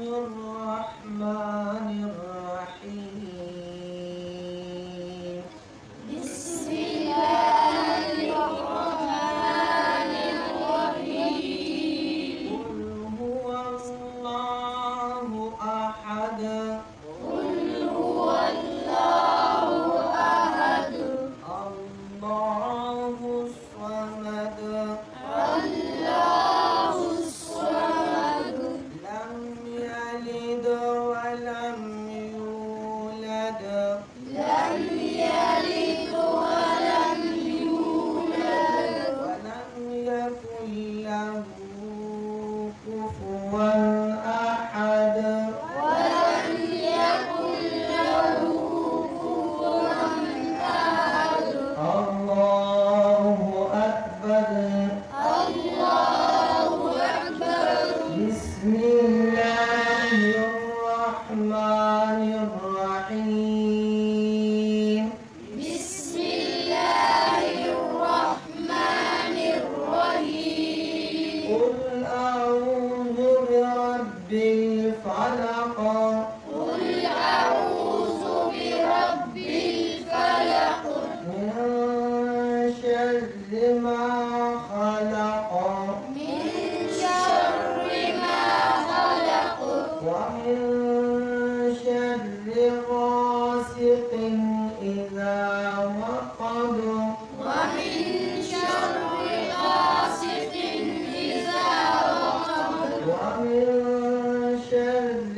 الرحمن الرحيم. بسم الله الرحمن الرحيم. قل هو الله أحد. قل هو الله أحد. الله الصمد. الله الصمد. لم يلد ولم يولد. لم يلد ولم يولد. ولم يكن له كفوا أحد. ولم يكن له كفوا أحد. الله أكبر. الله أكبر. بسم الله الرحمن الرحيم. بسم الله الرحمن الرحيم. قل أعوذ برب الفلق. قل أعوذ برب الفلق. من شر ما خلق. من شر ما خلق. ومن شر غاسق إذا وقب. ومن شر غاسق إذا وقب. ومن شر